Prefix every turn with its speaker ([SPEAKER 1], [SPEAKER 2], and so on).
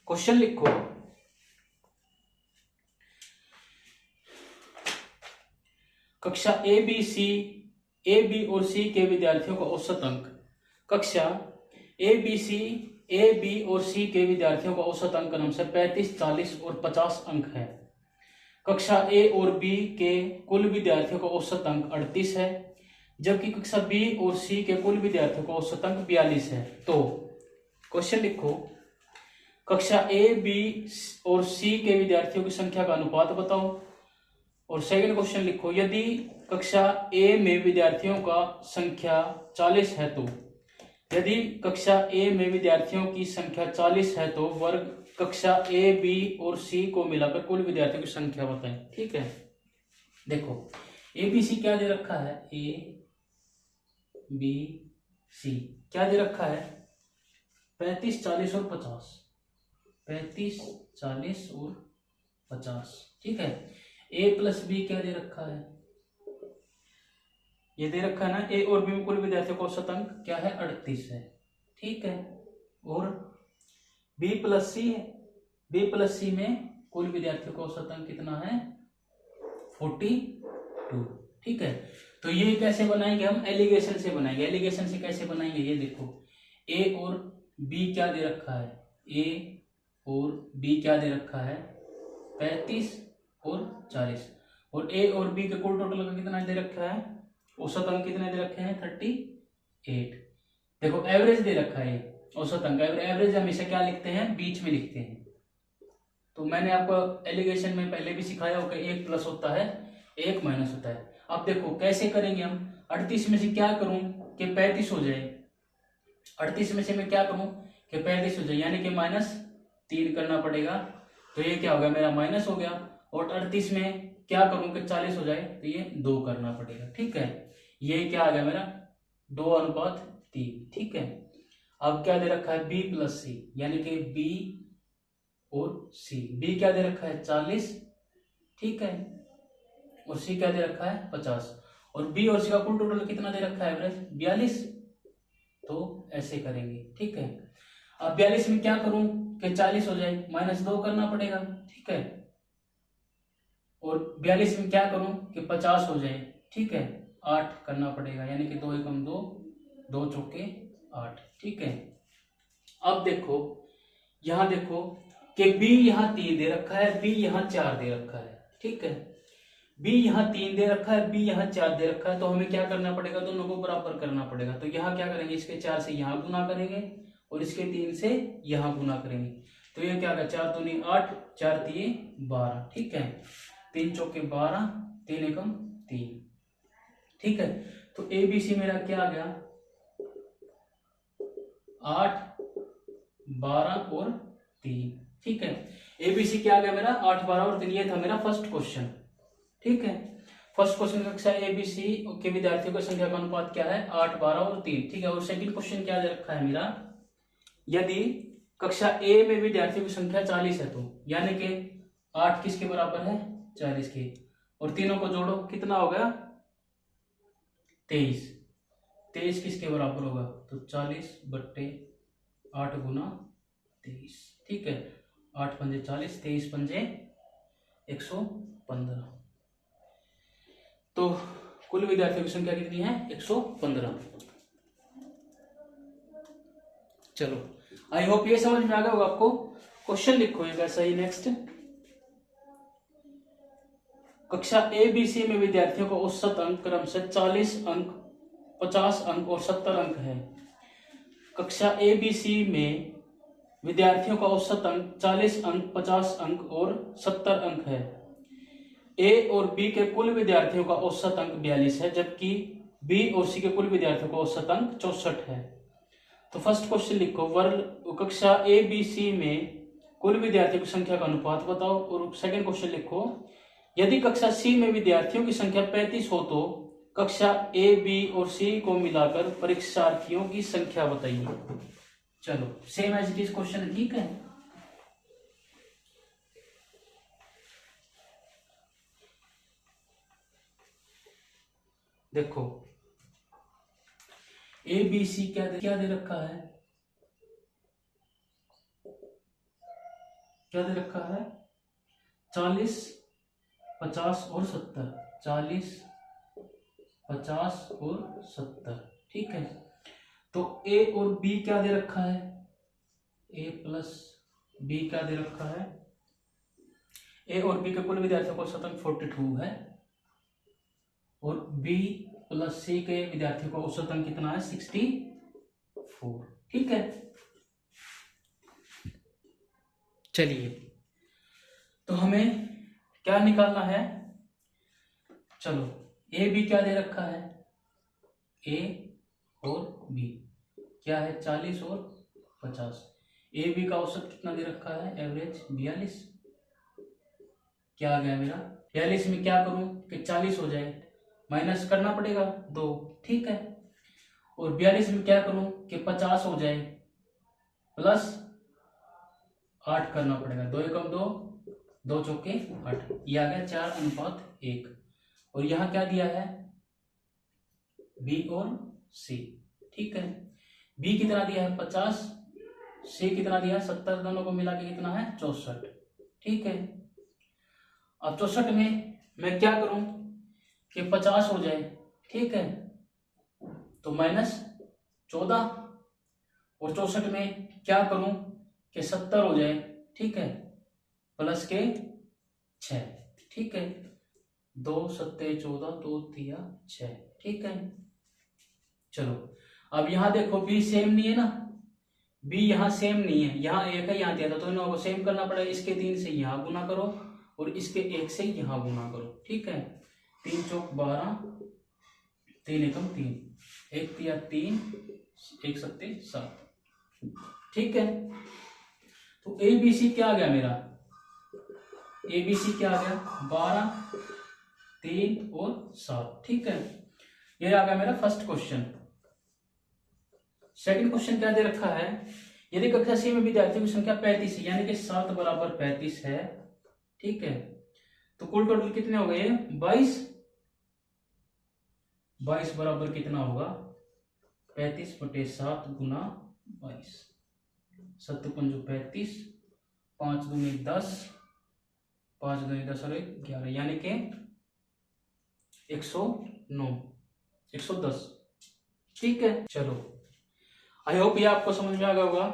[SPEAKER 1] Question लिखो, कक्षा A B और सी के विद्यार्थियों का औसत अंक। कक्षा ए बी और सी के विद्यार्थियों का औसत अंक क्रमशः 35, 40 और 50 अंक है। कक्षा ए और बी के कुल विद्यार्थियों का औसत अंक 38 है, जबकि कक्षा बी और सी के कुल विद्यार्थियों का औसत अंक 42 है। तो क्वेश्चन लिखो, कक्षा ए बी और सी के विद्यार्थियों की संख्या का अनुपात बताओ। और सेकंड क्वेश्चन लिखो, यदि कक्षा ए में विद्यार्थियों का संख्या 40 है तो, यदि कक्षा ए में विद्यार्थियों की संख्या 40 है तो वर्ग कक्षा ए बी और सी को मिलाकर कुल विद्यार्थियों की संख्या बताएं। ठीक है, देखो ए बी सी क्या दे रखा है, ए बी सी क्या दे रखा है, 35, 40 और 50, 35, 40 और 50। ठीक है, ए प्लस बी क्या दे रखा है, ये दे रखा है ना, ए और बी में कुल विद्यार्थियों का औसत अंक क्या है, 38 है। ठीक है, और बी प्लस सी है, बी प्लस सी में कुल विद्यार्थियों का औसत अंक कितना है, 42। ठीक है, तो ये कैसे बनाएंगे हम, एलिगेशन से बनाएंगे। एलिगेशन से कैसे बनाएंगे, ये देखो ए और बी क्या दे रखा है, ए और बी क्या दे रखा है, 35 और 40, और ए और बी का कुल टोटल का कितना दे रखा है, औसत अंक कितने दे रखे हैं, 38। देखो एवरेज दे रखा है, औसत अंक एवरेज हमेशा क्या लिखते हैं, बीच में लिखते हैं। तो मैंने आपको एलिगेशन में पहले भी सिखाया होगा, एक प्लस होता है, एक माइनस होता है। अब देखो कैसे करेंगे हम, 38 में से क्या करूं कि 35 हो जाए, 38 में से मैं क्या करूं कि 35 हो जाए, यानी कि -3 करना पड़ेगा। तो ये क्या होगा, मेरा माइनस हो गया। और 38 में क्या करूं कि 40 हो जाए, तो ये 2 करना पड़ेगा। ठीक है, ये क्या आ गया मेरा 2:3। ठीक है, अब क्या दे रखा है, बी प्लस सी, यानी कि बी और सी, बी क्या दे रखा है, 40। ठीक है, और सी क्या दे रखा है, 50, और बी और सी का कुल टोटल कितना दे रखा है, एवरेज 42। तो ऐसे करेंगे। ठीक है, अब 42 में क्या करूं कि 40 हो जाए, -2 करना पड़ेगा। ठीक है, और 42 में क्या करूं कि 50 हो जाए। ठीक है, 8 करना पड़ेगा, यानी कि 2 एकम 2, 2 चौके 8। ठीक है, अब देखो यहां देखो कि बी यहां 3 दे रखा है, बी यहां 4 दे रखा है। ठीक है, बी यहां 3 दे रखा है, बी यहां 4 दे रखा है, तो हमें क्या करना पड़ेगा, दोनों को बराबर करना पड़ेगा। तो यहां क्या करेंगे, इसके 4 से यहां गुना करेंगे और इसके 3 से यहां गुना करेंगे। तो ये क्या होगा, 4 दूनी 8, 4 तिये 12। ठीक है, 3 चौके 12, 3 एकम 3। ठीक है, तो ए बी सी मेरा क्या आ गया, 8, 12 और 3। ठीक है, एबीसी क्या आ गया मेरा, 8, 12 और 3। ये था मेरा फर्स्ट क्वेश्चन। ठीक है, फर्स्ट क्वेश्चन कक्षा एबीसी के विद्यार्थियों की संख्या का अनुपात क्या है, 8, 12 और 3। ठीक है, और सेकंड क्वेश्चन क्या दे रखा है मेरा, यदि कक्षा ए में विद्यार्थियों की संख्या 40 है तो, यानी कि 8 किसके बराबर है, 40 के, और तीनों को जोड़ो कितना होगा, 23। 23 किसके बराबर होगा, तो 40/8 गुना 23। ठीक है, 8 पंजे 40, 23 पंजे 115। तो कुल विद्यार्थियों की संख्या कितनी है, 115। चलो, आई होप ये समझ में आ गया होगा आपको। क्वेश्चन लिखो एक ऐसा ही नेक्स्ट, कक्षा ए बी सी में विद्यार्थियों का औसत अंक क्रमशः 40 अंक, 50 अंक और 70 अंक है। कक्षा ए बी सी में विद्यार्थियों का औसत अंक 40 अंक, 50 अंक और 70 अंक है। ए और बी के कुल विद्यार्थियों का औसत अंक 42 है, जबकि बी और सी के कुल विद्यार्थियों का औसत अंक 64 है। तो फर्स्ट क्वेश्चन लिखो, वर्ग कक्षा ए बी सी में कुल विद्यार्थियों की संख्या का अनुपात बताओ। और सेकंड क्वेश्चन लिखो, यदि कक्षा सी में विद्यार्थियों की संख्या 35 हो तो कक्षा ए बी और सी को मिलाकर परीक्षार्थियों की संख्या बताइए। चलो, same as it is question. ठीक है, देखो ए बी सी क्या दे रखा है, क्या दे रखा है, 40, 50 और 70, 40, 50 और 70, ठीक है। तो ए और बी क्या दे रखा है, ए प्लस बी क्या दे रखा है, ए और बी के कुल विद्यार्थियों का औसत अंक 42 है और बी प्लस सी के विद्यार्थियों का औसत अंक कितना है, 64, ठीक है। चलिए, तो हमें क्या निकालना है, चलो ए बी क्या दे रखा है, ए और बी क्या है, 40 और 50। ए बी का औसत कितना दे रखा है, एवरेज 42, क्या आ गया मेरा, 42 में क्या करूं कि 40 हो जाए, माइनस करना पड़ेगा 2, ठीक है। और 42 में क्या करूं कि 50 हो जाए, प्लस 8 करना पड़ेगा, 2 एकम 2, 2 चौके 8, ये आ गया 4:1। और यहां क्या दिया है, बी और सी, ठीक है। बी कितना दिया है 50, सी कितना दिया है 70, दोनों को मिला के कितना है 64, ठीक है। अब 64 में मैं क्या करूं कि 50 हो जाए, ठीक है, तो -14, और 64 में क्या करूं कि 70 हो जाए, ठीक है, प्लस के 6, ठीक है, 2 7 14, 2 3 6, ठीक है। चलो अब यहां देखो बी सेम नहीं है ना, बी यहां सेम नहीं है, यहां 1 है, यहां दिया था, तो इन्हों को सेम करना पड़ेगा, इसके 3 से यहां गुना करो और इसके 1 से यहां गुना करो, ठीक है। 3 चौक 12, 3 एकम 3, 1 3 3, 1 7 7, ठीक है। तो ए बी सी क्या आ गया मेरा, ए बी सी क्या आ गया, 12, 3 और 7, ठीक है। ये आ गया मेरा फर्स्ट क्वेश्चन। सेकंड क्वेश्चन क्या दे रखा है, यदि कक्षा सी में विद्यार्थियों की संख्या 35 है, यानी कि 7 बराबर 35 है, ठीक है, तो कुल टोटल कितने हो गए 22, 22 बराबर कितना होगा 35/7 गुना 22, 7 पंजो 35, 5 दूनी 10, 5 दूनी 10 और 11, यानी कि 109, 110, ठीक है। चलो आई होप ये आपको समझ में आ गया होगा।